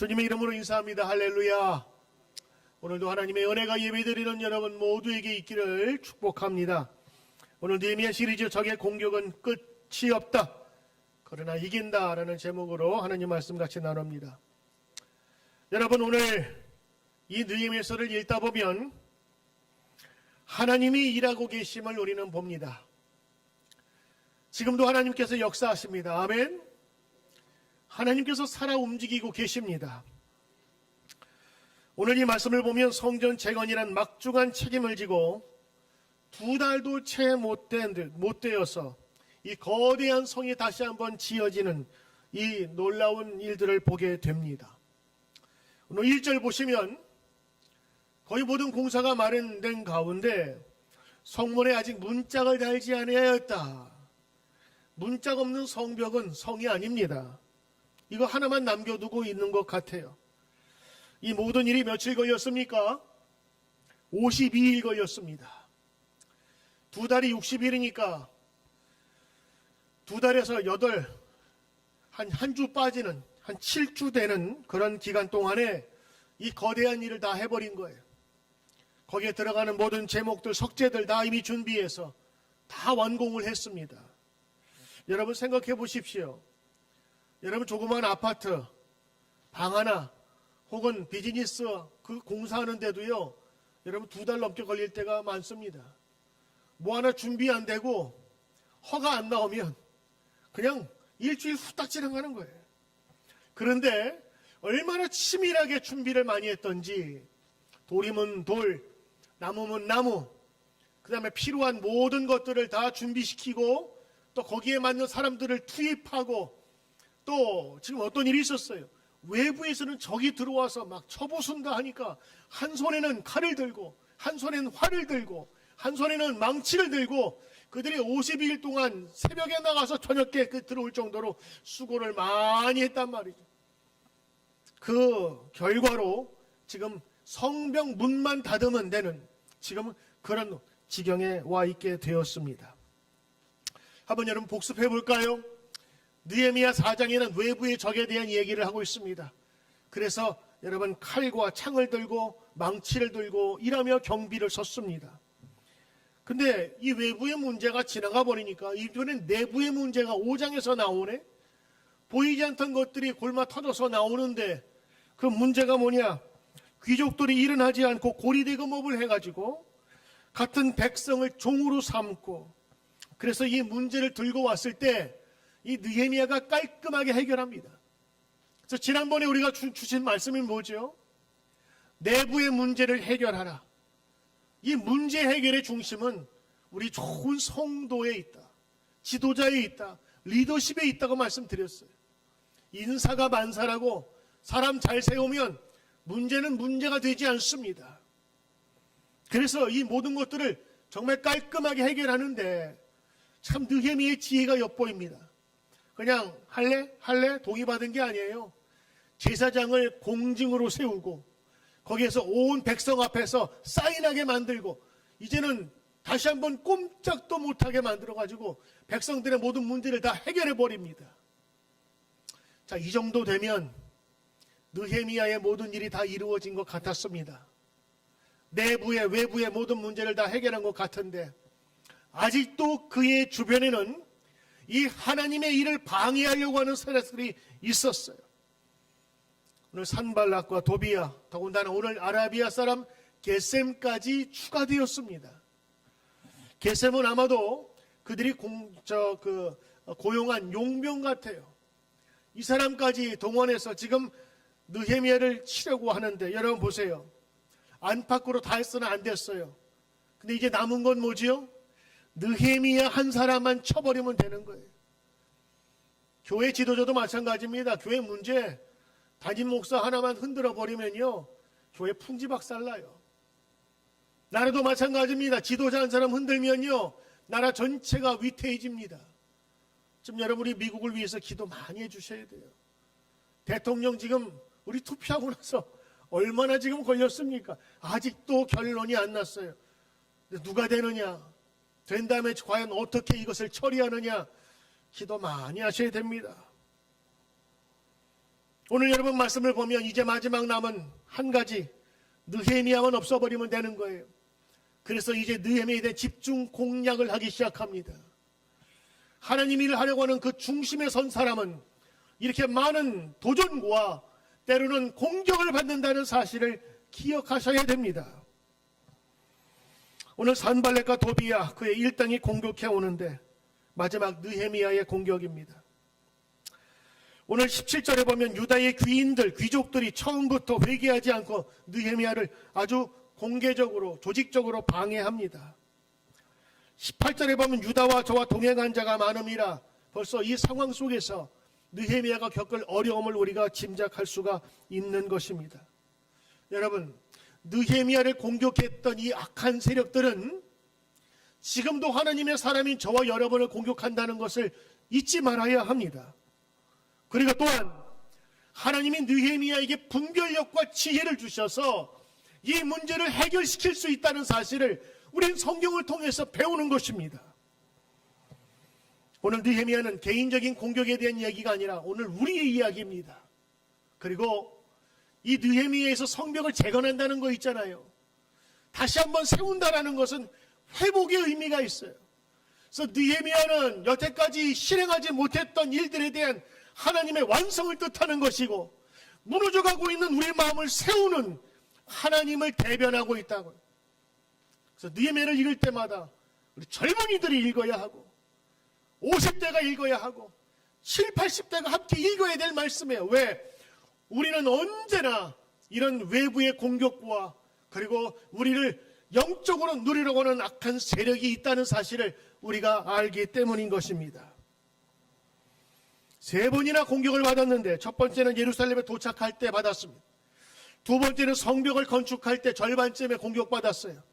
주님의 이름으로 인사합니다. 할렐루야. 오늘도 하나님의 은혜가 예배드리는 여러분 모두에게 있기를 축복합니다. 오늘 느헤미야 시리즈 적의 공격은 끝이 없다, 그러나 이긴다 라는 제목으로 하나님 말씀 같이 나눕니다. 여러분, 오늘 이 느헤미야서를 읽다 보면 하나님이 일하고 계심을 우리는 봅니다. 지금도 하나님께서 역사하십니다. 아멘. 하나님께서 살아 움직이고 계십니다. 오늘 이 말씀을 보면 성전 재건이란 막중한 책임을 지고 2달도 채 못 되어서 이 거대한 성이 다시 한번 지어지는 이 놀라운 일들을 보게 됩니다. 오늘 1절 보시면 거의 모든 공사가 마련된 가운데 성문에 아직 문짝을 달지 아니하였다. 문짝 없는 성벽은 성이 아닙니다. 이거 하나만 남겨두고 있는 것 같아요. 이 모든 일이 며칠 걸렸습니까? 52일 걸렸습니다. 2달이 60일이니까 2달에서 8, 한 주 빠지는, 한 7주 되는 그런 기간 동안에 이 거대한 일을 다 해버린 거예요. 거기에 들어가는 모든 제목들, 석재들 다 이미 준비해서 다 완공을 했습니다. 여러분 생각해 보십시오. 여러분 조그만 아파트 방 하나 혹은 비즈니스 그 공사하는데도요, 여러분 2달 넘게 걸릴 때가 많습니다. 뭐 하나 준비 안 되고 허가 안 나오면 그냥 일주일 후딱 지나가는 거예요. 그런데 얼마나 치밀하게 준비를 많이 했던지, 돌이면 돌, 나무면 나무, 그 다음에 필요한 모든 것들을 다 준비시키고 또 거기에 맞는 사람들을 투입하고, 또 지금 어떤 일이 있었어요. 외부에서는 적이 들어와서 막 쳐부순다 하니까 한 손에는 칼을 들고, 한 손에는 활을 들고, 한 손에는 망치를 들고 그들이 52일 동안 새벽에 나가서 저녁에 들어올 정도로 수고를 많이 했단 말이죠. 그 결과로 지금 성벽 문만 닫으면 되는 지금 그런 지경에 와 있게 되었습니다. 한번 여러분 복습해 볼까요? 느헤미야 4장에는 외부의 적에 대한 얘기를 하고 있습니다. 그래서 여러분 칼과 창을 들고 망치를 들고 일하며 경비를 섰습니다. 근데 이 외부의 문제가 지나가 버리니까 이번엔 내부의 문제가 5장에서 나오네. 보이지 않던 것들이 골마 터져서 나오는데 그 문제가 뭐냐? 귀족들이 일은 하지 않고 고리대금업을 해가지고 같은 백성을 종으로 삼고, 그래서 이 문제를 들고 왔을 때 이 느헤미야가 깔끔하게 해결합니다. 그래서 지난번에 우리가 주신 말씀이 뭐죠? 내부의 문제를 해결하라. 이 문제 해결의 중심은 우리 좋은 성도에 있다, 지도자에 있다, 리더십에 있다고 말씀드렸어요. 인사가 만사라고 사람 잘 세우면 문제는 문제가 되지 않습니다. 그래서 이 모든 것들을 정말 깔끔하게 해결하는데 참 느헤미야의 지혜가 엿보입니다. 그냥 할래 동의받은 게 아니에요. 제사장을 공징으로 세우고 거기에서 온 백성 앞에서 사인하게 만들고, 이제는 다시 한번 꼼짝도 못하게 만들어가지고 백성들의 모든 문제를 다 해결해 버립니다. 자, 이 정도 되면 느헤미야의 모든 일이 다 이루어진 것 같았습니다. 내부의 외부의 모든 문제를 다 해결한 것 같은데 아직도 그의 주변에는 이 하나님의 일을 방해하려고 하는 세력들이 있었어요. 오늘 산발락과 도비야, 더군다나 오늘 아라비아 사람 게셈까지 추가되었습니다. 게셈은 아마도 그들이 고용한 용병 같아요. 이 사람까지 동원해서 지금 느헤미야를 치려고 하는데, 여러분 보세요. 안팎으로 다 했으나 안 됐어요. 근데 이제 남은 건 뭐지요? 느헤미야 한 사람만 쳐버리면 되는 거예요. 교회 지도자도 마찬가지입니다. 교회 문제 담임 목사 하나만 흔들어 버리면요, 교회 풍지박살나요. 나라도 마찬가지입니다. 지도자 한 사람 흔들면요, 나라 전체가 위태해집니다. 지금 여러분 우리 미국을 위해서 기도 많이 해주셔야 돼요. 대통령 지금 우리 투표하고 나서 얼마나 지금 걸렸습니까? 아직도 결론이 안 났어요. 누가 되느냐, 된 다음에 과연 어떻게 이것을 처리하느냐, 기도 많이 하셔야 됩니다. 오늘 여러분 말씀을 보면 이제 마지막 남은 한 가지 느헤미야만 없어버리면 되는 거예요. 그래서 이제 느헤미야에 대해 집중 공략을 하기 시작합니다. 하나님 일을 하려고 하는 그 중심에 선 사람은 이렇게 많은 도전과 때로는 공격을 받는다는 사실을 기억하셔야 됩니다. 오늘 산발렛과 도비야 그의 일당이 공격해 오는데 마지막 느헤미야의 공격입니다. 오늘 17절에 보면 유다의 귀인들, 귀족들이 처음부터 회개하지 않고 느헤미야를 아주 공개적으로, 조직적으로 방해합니다. 18절에 보면 유다와 저와 동행한 자가 많음이라. 벌써 이 상황 속에서 느헤미야가 겪을 어려움을 우리가 짐작할 수가 있는 것입니다. 여러분, 느헤미야를 공격했던 이 악한 세력들은 지금도 하나님의 사람인 저와 여러분을 공격한다는 것을 잊지 말아야 합니다. 그리고 또한 하나님이 느헤미야에게 분별력과 지혜를 주셔서 이 문제를 해결시킬 수 있다는 사실을 우리는 성경을 통해서 배우는 것입니다. 오늘 느헤미야는 개인적인 공격에 대한 이야기가 아니라 오늘 우리의 이야기입니다. 그리고 이 느헤미야에서 성벽을 재건한다는 거 있잖아요. 다시 한번 세운다라는 것은 회복의 의미가 있어요. 그래서 느헤미야는 여태까지 실행하지 못했던 일들에 대한 하나님의 완성을 뜻하는 것이고, 무너져가고 있는 우리의 마음을 세우는 하나님을 대변하고 있다고요. 그래서 느헤미야를 읽을 때마다 우리 젊은이들이 읽어야 하고 50대가 읽어야 하고 7, 80대가 함께 읽어야 될 말씀이에요. 왜? 우리는 언제나 이런 외부의 공격과 그리고 우리를 영적으로 누리려고 하는 악한 세력이 있다는 사실을 우리가 알기 때문인 것입니다. 3번이나 공격을 받았는데 첫 번째는 예루살렘에 도착할 때 받았습니다. 두 번째는 성벽을 건축할 때 절반쯤에 공격받았어요.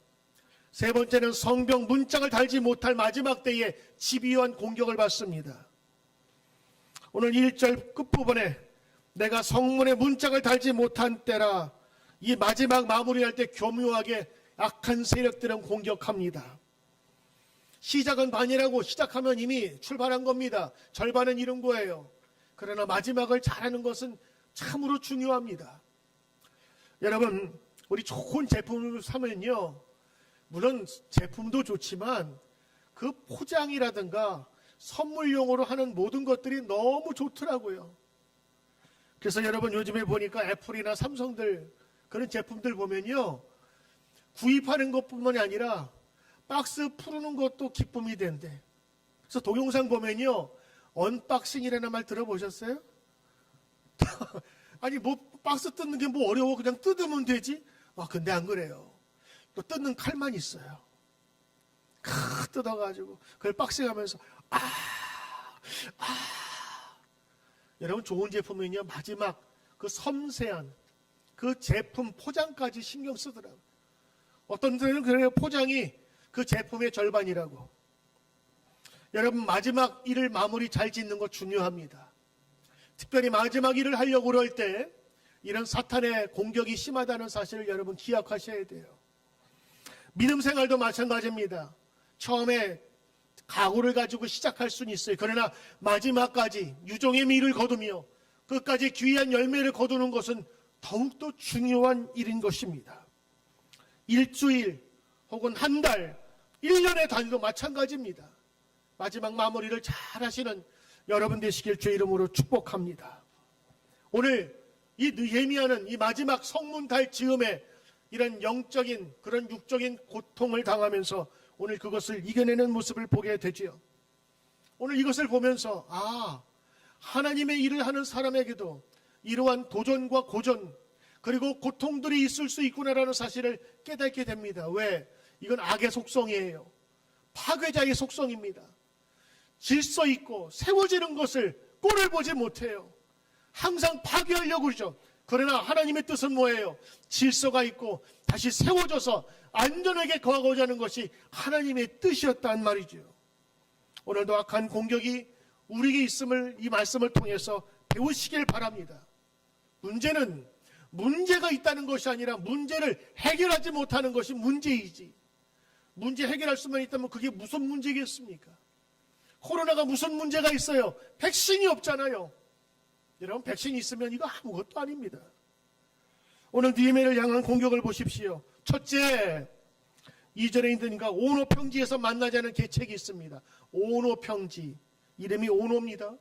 세 번째는 성벽 문짝을 달지 못할 마지막 때에 집요한 공격을 받습니다. 오늘 1절 끝부분에 내가 성문에 문짝을 달지 못한 때라, 이 마지막 마무리할 때 교묘하게 악한 세력들은 공격합니다. 시작은 반이라고 시작하면 이미 출발한 겁니다. 절반은 이룬 거예요. 그러나 마지막을 잘하는 것은 참으로 중요합니다. 여러분, 우리 좋은 제품을 사면요, 물론 제품도 좋지만 그 포장이라든가 선물용으로 하는 모든 것들이 너무 좋더라고요. 그래서 여러분 요즘에 보니까 애플이나 삼성들 그런 제품들 보면요, 구입하는 것뿐만이 아니라 박스 푸르는 것도 기쁨이 된대. 그래서 동영상 보면요, 언박싱이라는 말 들어보셨어요? 아니 뭐 박스 뜯는 게 뭐 어려워, 그냥 뜯으면 되지? 근데 안 그래요. 또 뜯는 칼만 있어요. 뜯어가지고 그걸 박싱하면서 여러분, 좋은 제품은요, 마지막 그 섬세한 그 제품 포장까지 신경 쓰더라고요. 어떤 데는 그래요, 포장이 그 제품의 절반이라고. 여러분, 마지막 일을 마무리 잘 짓는 거 중요합니다. 특별히 마지막 일을 하려고 그럴 때 이런 사탄의 공격이 심하다는 사실을 여러분 기억하셔야 돼요. 믿음 생활도 마찬가지입니다. 처음에 각오를 가지고 시작할 수는 있어요. 그러나 마지막까지 유종의 미를 거두며 끝까지 귀한 열매를 거두는 것은 더욱더 중요한 일인 것입니다. 일주일 혹은 한 달, 1년의 단위도 마찬가지입니다. 마지막 마무리를 잘 하시는 여러분 되시길 주의 이름으로 축복합니다. 오늘 이 느헤미야는 이 마지막 성문달 즈음에 이런 영적인 그런 육적인 고통을 당하면서 오늘 그것을 이겨내는 모습을 보게 되지요. 오늘 이것을 보면서 하나님의 일을 하는 사람에게도 이러한 도전과 고전 그리고 고통들이 있을 수 있구나라는 사실을 깨닫게 됩니다. 왜? 이건 악의 속성이에요. 파괴자의 속성입니다. 질서 있고 세워지는 것을 꼴을 보지 못해요. 항상 파괴하려고 그러죠. 그러나 하나님의 뜻은 뭐예요? 질서가 있고 다시 세워져서 안전하게 거하고자 하는 것이 하나님의 뜻이었단 말이죠. 오늘도 악한 공격이 우리에게 있음을 이 말씀을 통해서 배우시길 바랍니다. 문제는 문제가 있다는 것이 아니라 문제를 해결하지 못하는 것이 문제이지. 문제 해결할 수만 있다면 그게 무슨 문제겠습니까? 코로나가 무슨 문제가 있어요? 백신이 없잖아요. 여러분 백신이 있으면 이거 아무것도 아닙니다. 오늘 느헤미야를 향한 공격을 보십시오. 첫째, 2절에 있으니까 오노 평지에서 만나자는 계책이 있습니다. 오노 평지, 이름이 오노입니다.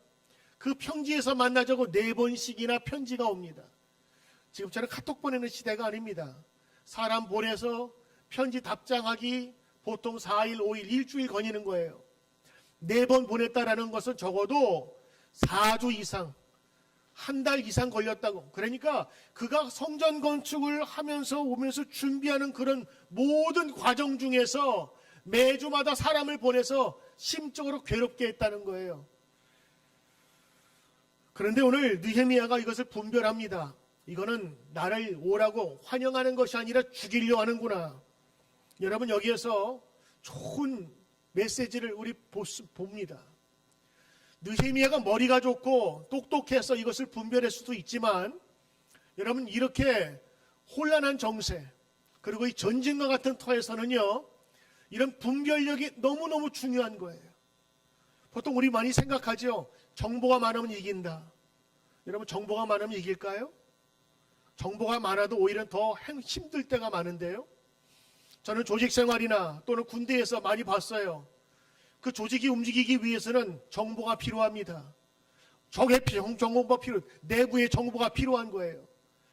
그 평지에서 만나자고 4번씩이나 편지가 옵니다. 지금처럼 카톡 보내는 시대가 아닙니다. 사람 보내서 편지 답장하기 보통 4일, 5일, 일주일 걸리는 거예요. 4번 보냈다라는 것은 적어도 4주 이상, 한 달 이상 걸렸다고. 그러니까 그가 성전 건축을 하면서 오면서 준비하는 그런 모든 과정 중에서 매주마다 사람을 보내서 심적으로 괴롭게 했다는 거예요. 그런데 오늘 느헤미야가 이것을 분별합니다. 이거는 나를 오라고 환영하는 것이 아니라 죽이려 하는구나. 여러분, 여기에서 좋은 메시지를 우리 봅니다. 느헤미야가 머리가 좋고 똑똑해서 이것을 분별할 수도 있지만, 여러분, 이렇게 혼란한 정세, 그리고 이 전쟁과 같은 터에서는요, 이런 분별력이 너무너무 중요한 거예요. 보통 우리 많이 생각하죠. 정보가 많으면 이긴다. 여러분, 정보가 많으면 이길까요? 정보가 많아도 오히려 더 힘들 때가 많은데요. 저는 조직 생활이나 또는 군대에서 많이 봤어요. 그 조직이 움직이기 위해서는 정보가 필요합니다. 적의 정보가 내부의 정보가 필요한 거예요.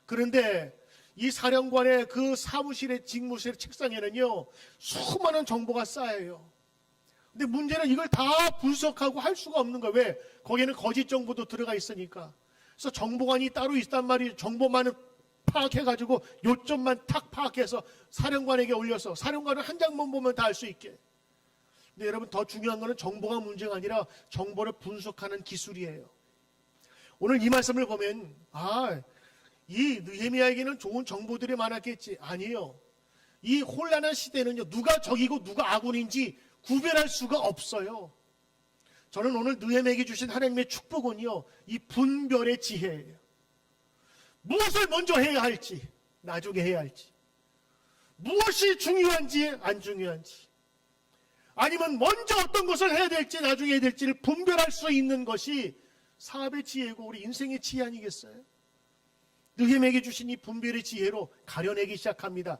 그런데 이 사령관의 그 사무실의 직무실 책상에는요, 수많은 정보가 쌓여요. 근데 문제는 이걸 다 분석하고 할 수가 없는 거예요. 왜? 거기에는 거짓 정보도 들어가 있으니까. 그래서 정보관이 따로 있단 말이에요. 정보만을 파악해가지고 요점만 탁 파악해서 사령관에게 올려서 사령관은 한 장만 보면 다 알 수 있게. 근데 여러분, 더 중요한 거는 정보가 문제가 아니라 정보를 분석하는 기술이에요. 오늘 이 말씀을 보면 이 느헤미야에게는 좋은 정보들이 많았겠지. 아니에요. 이 혼란한 시대는요, 누가 적이고 누가 아군인지 구별할 수가 없어요. 저는 오늘 느헤미야에게 주신 하나님의 축복은요, 이 분별의 지혜예요. 무엇을 먼저 해야 할지, 나중에 해야 할지, 무엇이 중요한지 안 중요한지, 아니면 먼저 어떤 것을 해야 될지 나중에 해야 될지를 분별할 수 있는 것이 사업의 지혜고 우리 인생의 지혜 아니겠어요? 느헤미야에게 주신 이 분별의 지혜로 가려내기 시작합니다.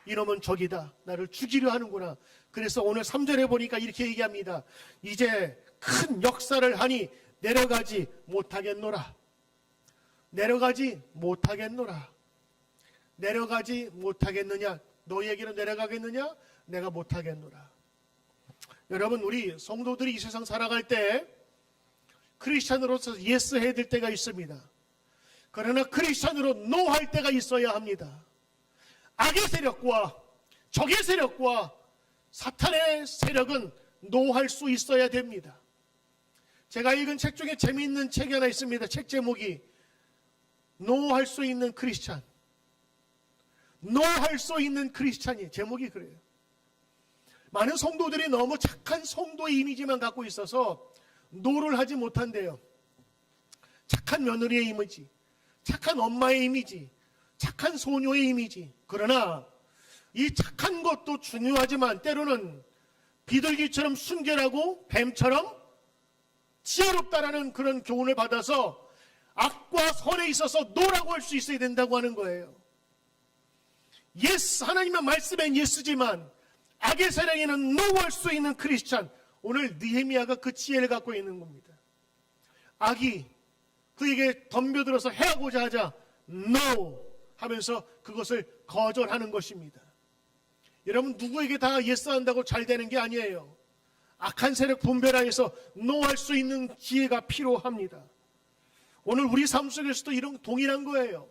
이놈은 적이다. 나를 죽이려 하는구나. 그래서 오늘 3절에 보니까 이렇게 얘기합니다. 이제 큰 역사를 하니 내려가지 못하겠노라. 내려가지 못하겠노라. 내려가지 못하겠느냐? 너희에게는 내려가겠느냐? 내가 못하겠노라. 여러분, 우리 성도들이 이 세상 살아갈 때 크리스찬으로서 예스 해야 될 때가 있습니다. 그러나 크리스찬으로 노 할 때가 있어야 합니다. 악의 세력과 적의 세력과 사탄의 세력은 노 할 수 있어야 됩니다. 제가 읽은 책 중에 재미있는 책이 하나 있습니다. 책 제목이 노 할 수 있는 크리스찬. 노 할 수 있는 크리스찬이 제목이 그래요. 많은 성도들이 너무 착한 성도의 이미지만 갖고 있어서 노를 하지 못한대요. 착한 며느리의 이미지, 착한 엄마의 이미지, 착한 소녀의 이미지. 그러나 이 착한 것도 중요하지만 때로는 비둘기처럼 순결하고 뱀처럼 지혜롭다라는 그런 교훈을 받아서 악과 선에 있어서 노라고 할 수 있어야 된다고 하는 거예요. 예스, 하나님의 말씀엔 예스지만 악의 세력에는 노할 수 있는 크리스찬. 오늘 느헤미야가 그 지혜를 갖고 있는 겁니다. 악이 그에게 덤벼들어서 해하고자 하자 no 하면서 그것을 거절하는 것입니다. 여러분, 누구에게 다 예스 한다고 잘 되는 게 아니에요. 악한 세력 분별하여서 no 할 수 있는 지혜가 필요합니다. 오늘 우리 삶 속에서도 이런 동일한 거예요.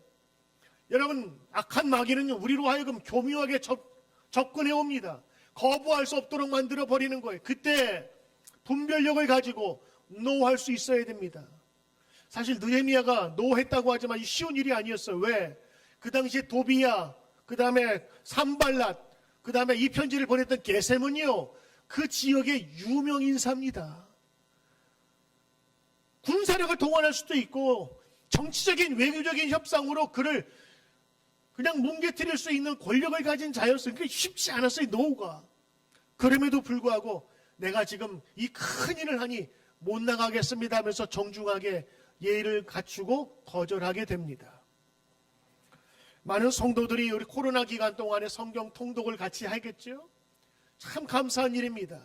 여러분, 악한 마귀는 우리로 하여금 교묘하게 접근해 옵니다. 거부할 수 없도록 만들어 버리는 거예요. 그때 분별력을 가지고 no 할 수 있어야 됩니다. 사실 느헤미야가 no 했다고 하지만 쉬운 일이 아니었어요. 왜? 그 당시에 도비야, 그 다음에 산발랏, 그 다음에 이 편지를 보냈던 게셈은요, 그 지역의 유명 인사입니다. 군사력을 동원할 수도 있고 정치적인 외교적인 협상으로 그를 그냥 뭉개뜨릴 수 있는 권력을 가진 자였어요. 그게 쉽지 않았어요, 노우가. 그럼에도 불구하고 내가 지금 이 큰 일을 하니 못 나가겠습니다 하면서 정중하게 예의를 갖추고 거절하게 됩니다. 많은 성도들이 우리 코로나 기간 동안에 성경 통독을 같이 하겠죠? 참 감사한 일입니다.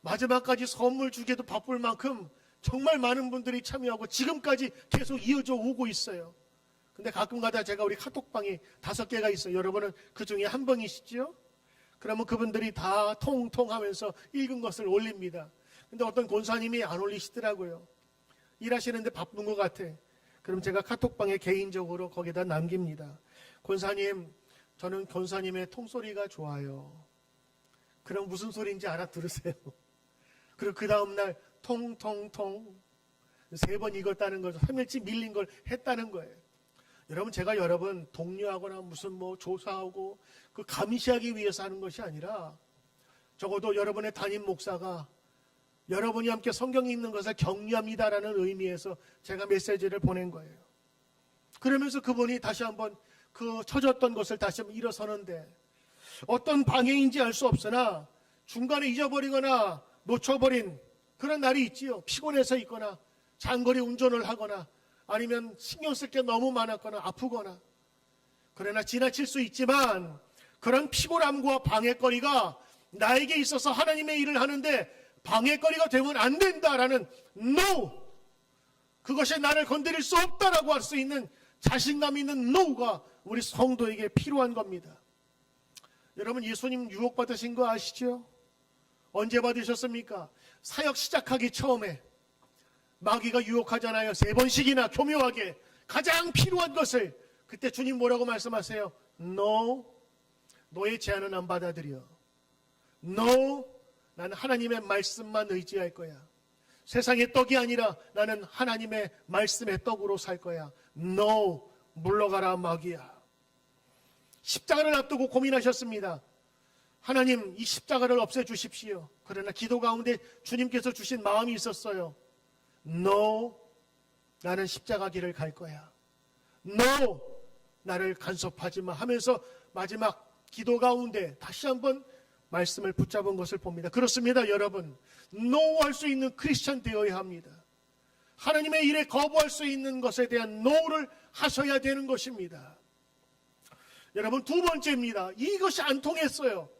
마지막까지 선물 주기도 바쁠 만큼 정말 많은 분들이 참여하고 지금까지 계속 이어져 오고 있어요. 근데 가끔가다 제가 우리 카톡방이 5개가 있어요. 여러분은 그 중에 한 분이시죠? 그러면 그분들이 다 통통하면서 읽은 것을 올립니다. 근데 어떤 권사님이 안 올리시더라고요. 일하시는데 바쁜 것 같아. 그럼 제가 카톡방에 개인적으로 거기다 남깁니다. 권사님, 저는 권사님의 통소리가 좋아요. 그럼 무슨 소리인지 알아들으세요. 그리고 그 다음날 통통통 3번 읽었다는 거죠. 3일치 밀린 걸 했다는 거예요. 여러분, 제가 여러분 독려하거나 무슨 조사하고 그 감시하기 위해서 하는 것이 아니라 적어도 여러분의 담임 목사가 여러분이 함께 성경 읽는 것을 격려합니다라는 의미에서 제가 메시지를 보낸 거예요. 그러면서 그분이 다시 한번 그 처졌던 것을 다시 한번 일어서는데 어떤 방해인지 알 수 없으나 중간에 잊어버리거나 놓쳐버린 그런 날이 있지요. 피곤해서 있거나 장거리 운전을 하거나 아니면 신경 쓸 게 너무 많았거나 아프거나. 그러나 지나칠 수 있지만 그런 피곤함과 방해거리가 나에게 있어서 하나님의 일을 하는데 방해거리가 되면 안 된다라는 NO! 그것이 나를 건드릴 수 없다라고 할 수 있는 자신감 있는 NO가 우리 성도에게 필요한 겁니다. 여러분, 예수님 유혹받으신 거 아시죠? 언제 받으셨습니까? 사역 시작하기 처음에 마귀가 유혹하잖아요. 3번씩이나 교묘하게 가장 필요한 것을. 그때 주님 뭐라고 말씀하세요? No, 너의 제안은 안 받아들여. No, 나는 하나님의 말씀만 의지할 거야. 세상의 떡이 아니라 나는 하나님의 말씀의 떡으로 살 거야. No, 물러가라 마귀야. 십자가를 앞두고 고민하셨습니다. 하나님, 이 십자가를 없애주십시오. 그러나 기도 가운데 주님께서 주신 마음이 있었어요. No, 나는 십자가 길을 갈 거야. No, 나를 간섭하지 마 하면서 마지막 기도 가운데 다시 한번 말씀을 붙잡은 것을 봅니다. 그렇습니다, 여러분. No 할 수 있는 크리스천 되어야 합니다. 하나님의 일에 거부할 수 있는 것에 대한 No를 하셔야 되는 것입니다. 여러분, 2번째입니다. 이것이 안 통했어요.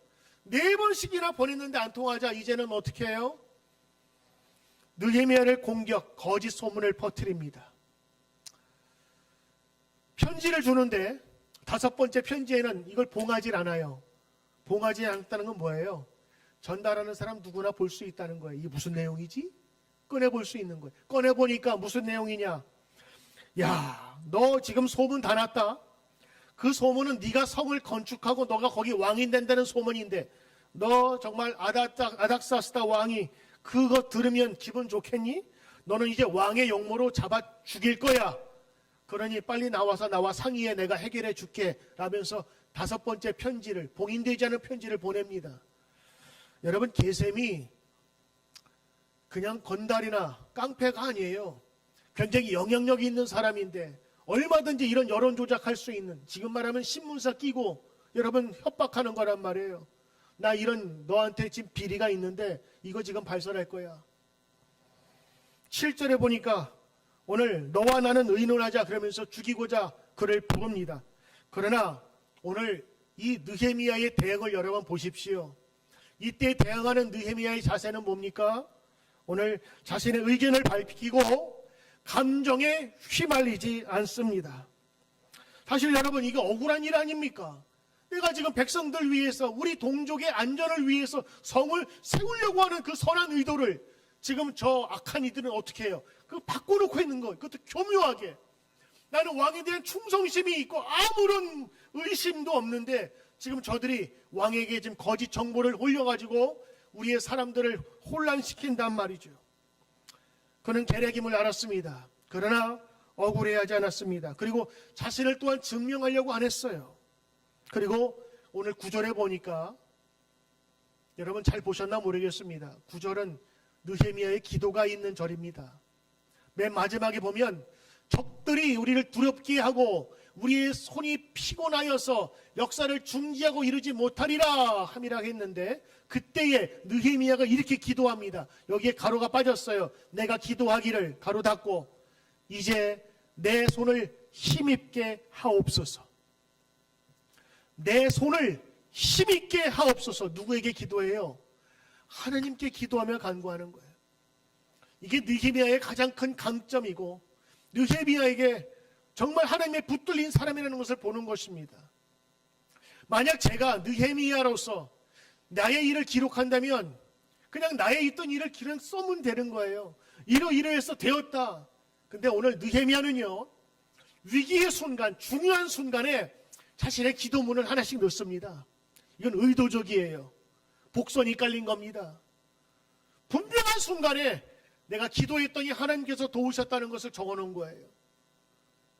4번씩이나 보냈는데 안 통하자 이제는 어떻게 해요? 느헤미야를 공격, 거짓 소문을 퍼뜨립니다. 편지를 주는데 5번째 편지에는 이걸 봉하지 않아요. 봉하지 않았다는 건 뭐예요? 전달하는 사람 누구나 볼 수 있다는 거예요. 이게 무슨 내용이지? 꺼내볼 수 있는 거예요. 꺼내보니까 무슨 내용이냐? 야, 너 지금 소문 다 났다. 그 소문은 네가 성을 건축하고 너가 거기 왕이 된다는 소문인데 너 정말 아닥사스다 왕이 그거 들으면 기분 좋겠니? 너는 이제 왕의 용모로 잡아 죽일 거야. 그러니 빨리 나와서 나와 상의해, 내가 해결해 줄게 라면서 5번째 편지를, 봉인되지 않은 편지를 보냅니다. 여러분, 게셈이 그냥 건달이나 깡패가 아니에요. 굉장히 영향력이 있는 사람인데 얼마든지 이런 여론 조작할 수 있는, 지금 말하면 신문사 끼고 여러분 협박하는 거란 말이에요. 나 이런 너한테 지금 비리가 있는데 이거 지금 발설할 거야. 7절에 보니까 오늘 너와 나는 의논하자 그러면서 죽이고자 그를 부릅니다. 그러나 오늘 이 느헤미야의 대응을 여러분 보십시오. 이때 대응하는 느헤미야의 자세는 뭡니까? 오늘 자신의 의견을 밝히고 감정에 휘말리지 않습니다. 사실 여러분, 이게 억울한 일 아닙니까? 내가 지금 백성들 위해서, 우리 동족의 안전을 위해서 성을 세우려고 하는 그 선한 의도를 지금 저 악한 이들은 어떻게 해요? 그거 바꿔놓고 있는 거예요. 그것도 교묘하게. 나는 왕에 대한 충성심이 있고 아무런 의심도 없는데 지금 저들이 왕에게 지금 거짓 정보를 올려가지고 우리의 사람들을 혼란시킨단 말이죠. 그는 계략임을 알았습니다. 그러나 억울해하지 않았습니다. 그리고 자신을 또한 증명하려고 안 했어요. 그리고 오늘 9절에 보니까 여러분 잘 보셨나 모르겠습니다. 9절은 느헤미야의 기도가 있는 절입니다. 맨 마지막에 보면 적들이 우리를 두렵게 하고 우리의 손이 피곤하여서 역사를 중지하고 이르지 못하리라 함이라 했는데 그때에 느헤미야가 이렇게 기도합니다. 여기에 가로가 빠졌어요. 내가 기도하기를 가로 닫고 이제 내 손을 힘있게 하옵소서. 내 손을 힘있게 하옵소서. 누구에게 기도해요? 하나님께 기도하며 간구하는 거예요. 이게 느헤미야의 가장 큰 강점이고 느헤미야에게 정말 하나님의 붙들린 사람이라는 것을 보는 것입니다. 만약 제가 느헤미야로서 나의 일을 기록한다면 그냥 나의 있던 일을 그냥 써면 되는 거예요. 이러이러해서 되었다. 근데 오늘 느헤미야는요, 위기의 순간, 중요한 순간에 자신의 기도문을 하나씩 넣습니다. 이건 의도적이에요. 복선이 깔린 겁니다. 분명한 순간에 내가 기도했더니 하나님께서 도우셨다는 것을 적어놓은 거예요.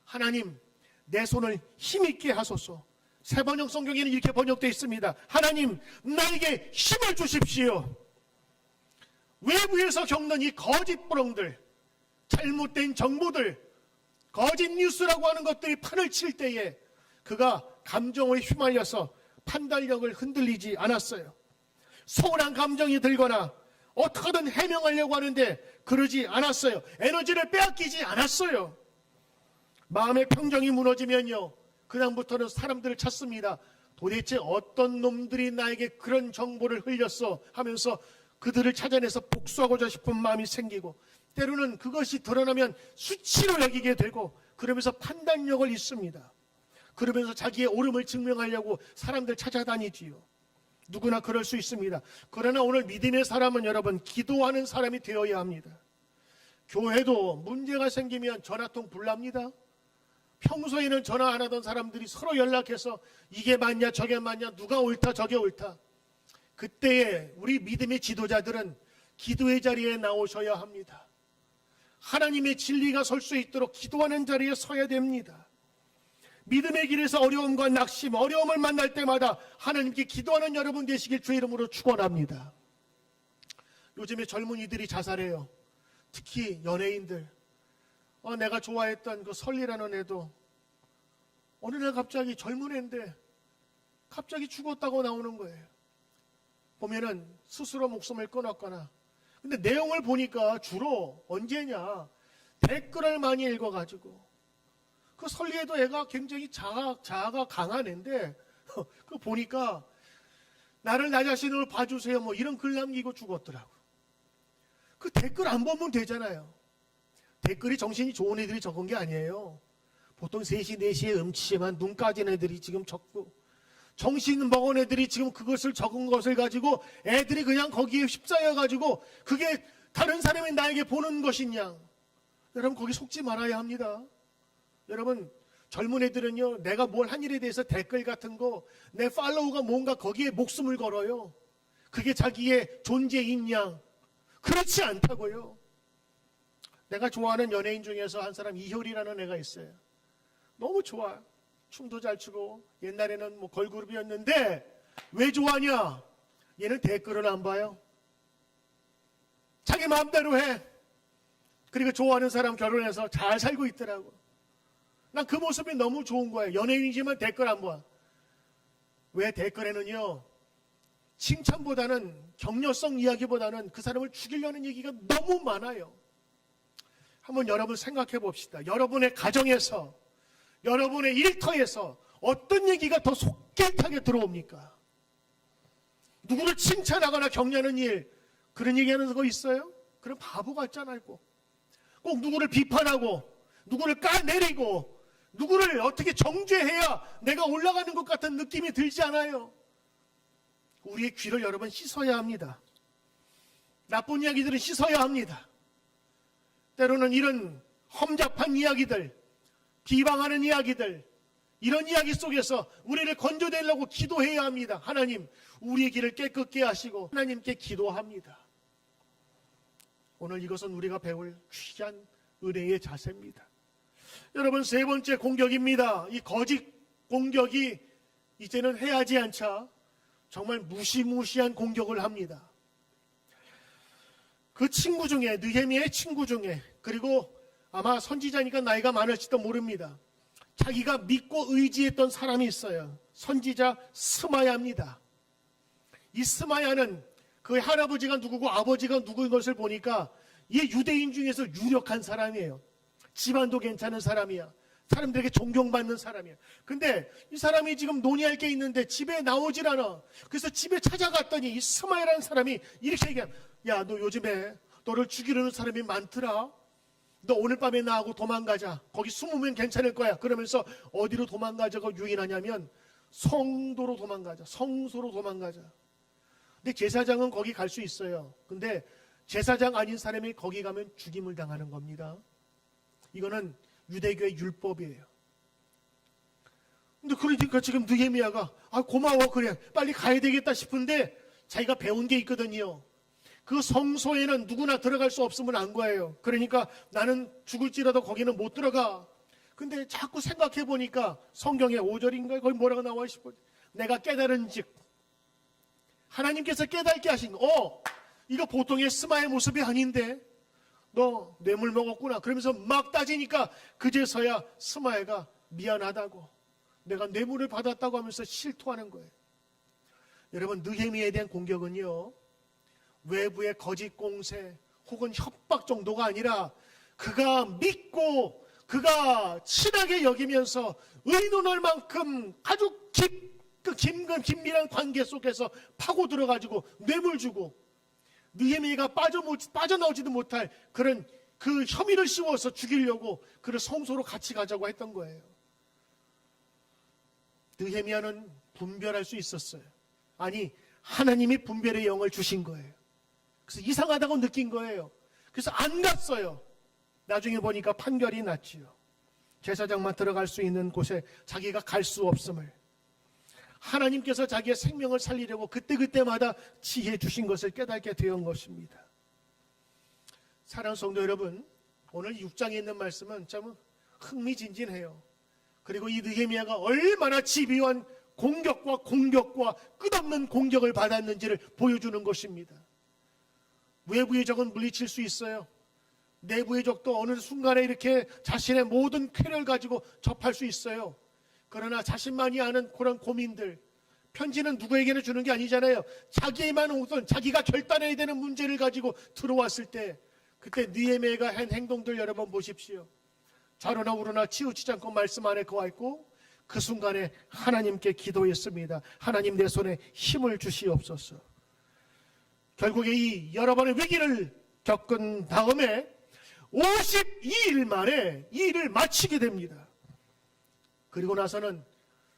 하나님, 내 손을 힘있게 하소서. 새번역 성경에는 이렇게 번역되어 있습니다. 하나님, 나에게 힘을 주십시오. 외부에서 겪는 이 거짓 불황들, 잘못된 정보들, 거짓 뉴스라고 하는 것들이 판을 칠 때에 그가 감정에 휘말려서 판단력을 흔들리지 않았어요. 서운한 감정이 들거나 어떻게든 해명하려고 하는데 그러지 않았어요. 에너지를 빼앗기지 않았어요. 마음의 평정이 무너지면요, 그다음부터는 사람들을 찾습니다. 도대체 어떤 놈들이 나에게 그런 정보를 흘렸어 하면서 그들을 찾아내서 복수하고자 싶은 마음이 생기고, 때로는 그것이 드러나면 수치로 여기게 되고, 그러면서 판단력을 잃습니다. 그러면서 자기의 옳음을 증명하려고 사람들 찾아다니지요. 누구나 그럴 수 있습니다. 그러나 오늘 믿음의 사람은 여러분, 기도하는 사람이 되어야 합니다. 교회도 문제가 생기면 전화통 불납니다. 평소에는 전화 안 하던 사람들이 서로 연락해서 이게 맞냐 저게 맞냐, 누가 옳다 저게 옳다. 그때에 우리 믿음의 지도자들은 기도의 자리에 나오셔야 합니다. 하나님의 진리가 설 수 있도록 기도하는 자리에 서야 됩니다. 믿음의 길에서 어려움과 낙심, 어려움을 만날 때마다 하나님께 기도하는 여러분 되시길 주의 이름으로 축원합니다. 요즘에 젊은이들이 자살해요. 특히 연예인들. 내가 좋아했던 그 설리라는 애도 어느 날 갑자기 젊은 애인데 갑자기 죽었다고 나오는 거예요. 보면은 스스로 목숨을 끊었거나. 근데 내용을 보니까 주로 언제냐, 댓글을 많이 읽어가지고, 그 설리에도 애가 굉장히 자아가 강한 애인데 그 보니까 나를 나 자신을 봐주세요 뭐 이런 글 남기고 죽었더라고. 그 댓글 안 보면 되잖아요. 댓글이 정신이 좋은 애들이 적은 게 아니에요. 보통 3시, 4시에 음침한 눈 까진 애들이 지금 적고, 정신 먹은 애들이 지금 그것을 적은 것을 가지고 애들이 그냥 거기에 휩싸여가지고 그게 다른 사람이 나에게 보는 것이냐. 여러분, 거기 속지 말아야 합니다. 여러분, 젊은 애들은요, 내가 뭘 한 일에 대해서 댓글 같은 거, 내 팔로우가 뭔가 거기에 목숨을 걸어요. 그게 자기의 존재인 양. 그렇지 않다고요. 내가 좋아하는 연예인 중에서 한 사람, 이효리라는 애가 있어요. 너무 좋아. 춤도 잘 추고, 옛날에는 뭐 걸그룹이었는데, 왜 좋아하냐? 얘는 댓글을 안 봐요. 자기 마음대로 해. 그리고 좋아하는 사람 결혼해서 잘 살고 있더라고. 난 그 모습이 너무 좋은 거예요. 연예인이지만 댓글 안 봐. 왜? 댓글에는요, 칭찬보다는, 격려성 이야기보다는 그 사람을 죽이려는 얘기가 너무 많아요. 한번 여러분 생각해 봅시다. 여러분의 가정에서, 여러분의 일터에서 어떤 얘기가 더 속길타게 들어옵니까? 누구를 칭찬하거나 격려하는 일, 그런 얘기하는 거 있어요? 그럼 바보 같잖아요. 꼭 누구를 비판하고, 누구를 까내리고, 누구를 어떻게 정죄해야 내가 올라가는 것 같은 느낌이 들지 않아요? 우리의 귀를 여러분 씻어야 합니다. 나쁜 이야기들은 씻어야 합니다. 때로는 이런 험잡한 이야기들, 비방하는 이야기들, 이런 이야기 속에서 우리를 건져내려고 기도해야 합니다. 하나님, 우리의 길을 깨끗게 하시고 하나님께 기도합니다. 오늘 이것은 우리가 배울 귀한 은혜의 자세입니다. 여러분, 세 번째 공격입니다. 이 거짓 공격이 이제는 해하지 않자 정말 무시무시한 공격을 합니다. 그 친구 중에, 느헤미야의 친구 중에, 그리고 아마 선지자니까 나이가 많을지도 모릅니다. 자기가 믿고 의지했던 사람이 있어요. 선지자 스마야입니다. 이 스마야는 그의 할아버지가 누구고 아버지가 누구인 것을 보니까 이 유대인 중에서 유력한 사람이에요. 집안도 괜찮은 사람이야. 사람들에게 존경받는 사람이야. 근데 이 사람이 지금 논의할 게 있는데 집에 나오질 않아. 그래서 집에 찾아갔더니 이 스마일이라는 사람이 이렇게 얘기해. 야, 너 요즘에 너를 죽이려는 사람이 많더라. 너 오늘 밤에 나하고 도망가자. 거기 숨으면 괜찮을 거야. 그러면서 어디로 도망가자고 유인하냐면 성도로 도망가자. 성소로 도망가자. 근데 제사장은 거기 갈 수 있어요. 근데 제사장 아닌 사람이 거기 가면 죽임을 당하는 겁니다. 이거는 유대교의 율법이에요. 근데 그러니까 지금 느헤미야가 고마워, 그래, 빨리 가야 되겠다 싶은데 자기가 배운 게 있거든요. 그 성소에는 누구나 들어갈 수 없으면 안 거예요. 그러니까 나는 죽을지라도 거기는 못 들어가. 근데 자꾸 생각해 보니까 성경에 5절인가 거기 뭐라고 나와 있어? 내가 깨달은즉, 하나님께서 깨닫게 하신 거. 이거 보통의 스마의 모습이 아닌데 너 뇌물 먹었구나. 그러면서 막 따지니까 그제서야 스마애가 미안하다고, 내가 뇌물을 받았다고 하면서 실토하는 거예요. 여러분, 느헤미야에 대한 공격은요, 외부의 거짓 공세 혹은 협박 정도가 아니라 그가 믿고 그가 친하게 여기면서 의논할 만큼 아주 긴밀한 관계 속에서 파고 들어가지고 뇌물 주고 느헤미야가 빠져나오지도 못할 그런 그 혐의를 씌워서 죽이려고 그를 성소로 같이 가자고 했던 거예요. 느헤미야는 분별할 수 있었어요. 아니, 하나님이 분별의 영을 주신 거예요. 그래서 이상하다고 느낀 거예요. 그래서 안 갔어요. 나중에 보니까 판결이 났지요. 제사장만 들어갈 수 있는 곳에 자기가 갈 수 없음을, 하나님께서 자기의 생명을 살리려고 그때그때마다 지혜 주신 것을 깨닫게 된 것입니다. 사랑하는 성도 여러분, 오늘 6장에 있는 말씀은 참 흥미진진해요. 그리고 이 느헤미야가 얼마나 집요한 공격과 끝없는 공격을 받았는지를 보여주는 것입니다. 외부의 적은 물리칠 수 있어요. 내부의 적도 어느 순간에 이렇게 자신의 모든 쾌를 가지고 접할 수 있어요. 그러나 자신만이 아는 그런 고민들, 편지는 누구에게나 주는 게 아니잖아요. 자기만 우선 자기가 결단해야 되는 문제를 가지고 들어왔을 때, 그때 느헤미야가 한 행동들 여러분 보십시오. 좌로나 우로나 치우치지 않고 말씀 안에 거하 있고 그 순간에 하나님께 기도했습니다. 하나님, 내 손에 힘을 주시옵소서. 결국에 이 여러 번의 위기를 겪은 다음에 52일 만에 이 일을 마치게 됩니다. 그리고 나서는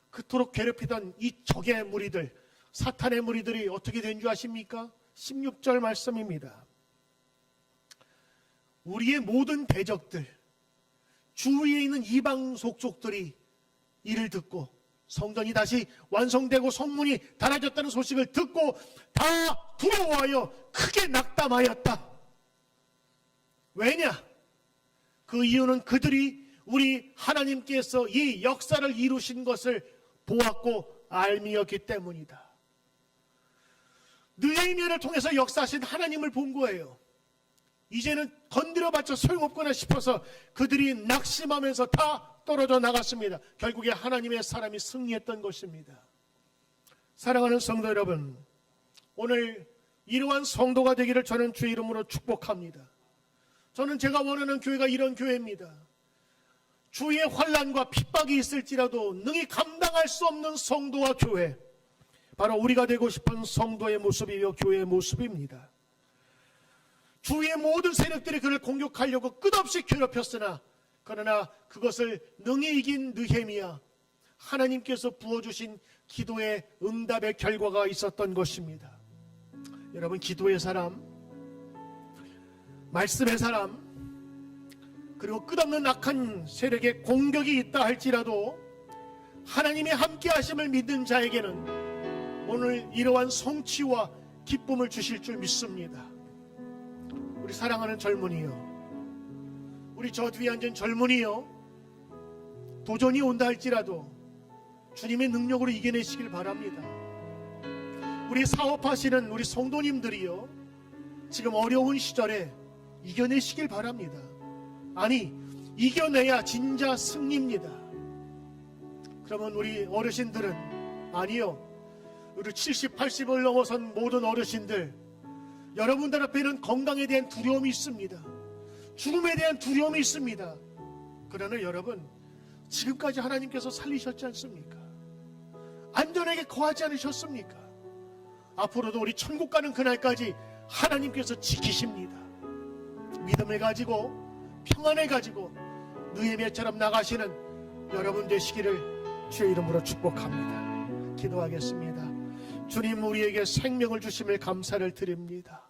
그토록 괴롭히던 이 적의 무리들, 사탄의 무리들이 어떻게 된 줄 아십니까? 16절 말씀입니다. 우리의 모든 대적들, 주위에 있는 이방 속족들이 이를 듣고 성전이 다시 완성되고 성문이 닫아졌다는 소식을 듣고 다 두려워하여 크게 낙담하였다. 왜냐? 그 이유는 그들이 우리 하나님께서 이 역사를 이루신 것을 보았고 알미였기 때문이다. 느헤미야를 통해서 역사하신 하나님을 본 거예요. 이제는 건드려봤자 소용없구나 싶어서 그들이 낙심하면서 다 떨어져 나갔습니다. 결국에 하나님의 사람이 승리했던 것입니다. 사랑하는 성도 여러분, 오늘 이러한 성도가 되기를 저는 주의 이름으로 축복합니다. 저는 제가 원하는 교회가 이런 교회입니다. 주의 환난과 핍박이 있을지라도 능히 감당할 수 없는 성도와 교회, 바로 우리가 되고 싶은 성도의 모습이요 교회의 모습입니다. 주위의 모든 세력들이 그를 공격하려고 끝없이 괴롭혔으나 그러나 그것을 능히 이긴 느헤미야, 하나님께서 부어주신 기도의 응답의 결과가 있었던 것입니다. 여러분, 기도의 사람, 말씀의 사람, 그리고 끝없는 악한 세력의 공격이 있다 할지라도 하나님의 함께 하심을 믿는 자에게는 오늘 이러한 성취와 기쁨을 주실 줄 믿습니다. 우리 사랑하는 젊은이요, 우리 저 뒤에 앉은 젊은이요, 도전이 온다 할지라도 주님의 능력으로 이겨내시길 바랍니다. 우리 사업하시는 우리 성도님들이요, 지금 어려운 시절에 이겨내시길 바랍니다. 아니, 이겨내야 진짜 승리입니다. 그러면 우리 어르신들은, 아니요, 우리 70, 80을 넘어선 모든 어르신들, 여러분들 앞에는 건강에 대한 두려움이 있습니다. 죽음에 대한 두려움이 있습니다. 그러나 여러분, 지금까지 하나님께서 살리셨지 않습니까? 안전하게 거하지 않으셨습니까? 앞으로도 우리 천국 가는 그날까지 하나님께서 지키십니다. 믿음을 가지고 평안을 가지고 느헤미야처럼 나가시는 여러분 되시기를 주의 이름으로 축복합니다. 기도하겠습니다. 주님, 우리에게 생명을 주심을 감사를 드립니다.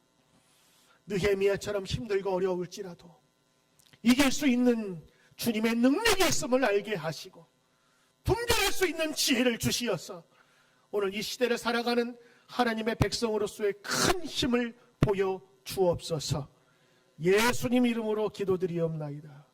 느헤미야처럼 힘들고 어려울지라도 이길 수 있는 주님의 능력이 있음을 알게 하시고 분별할 수 있는 지혜를 주시어서 오늘 이 시대를 살아가는 하나님의 백성으로서의 큰 힘을 보여 주옵소서. 예수님 이름으로 기도드리옵나이다.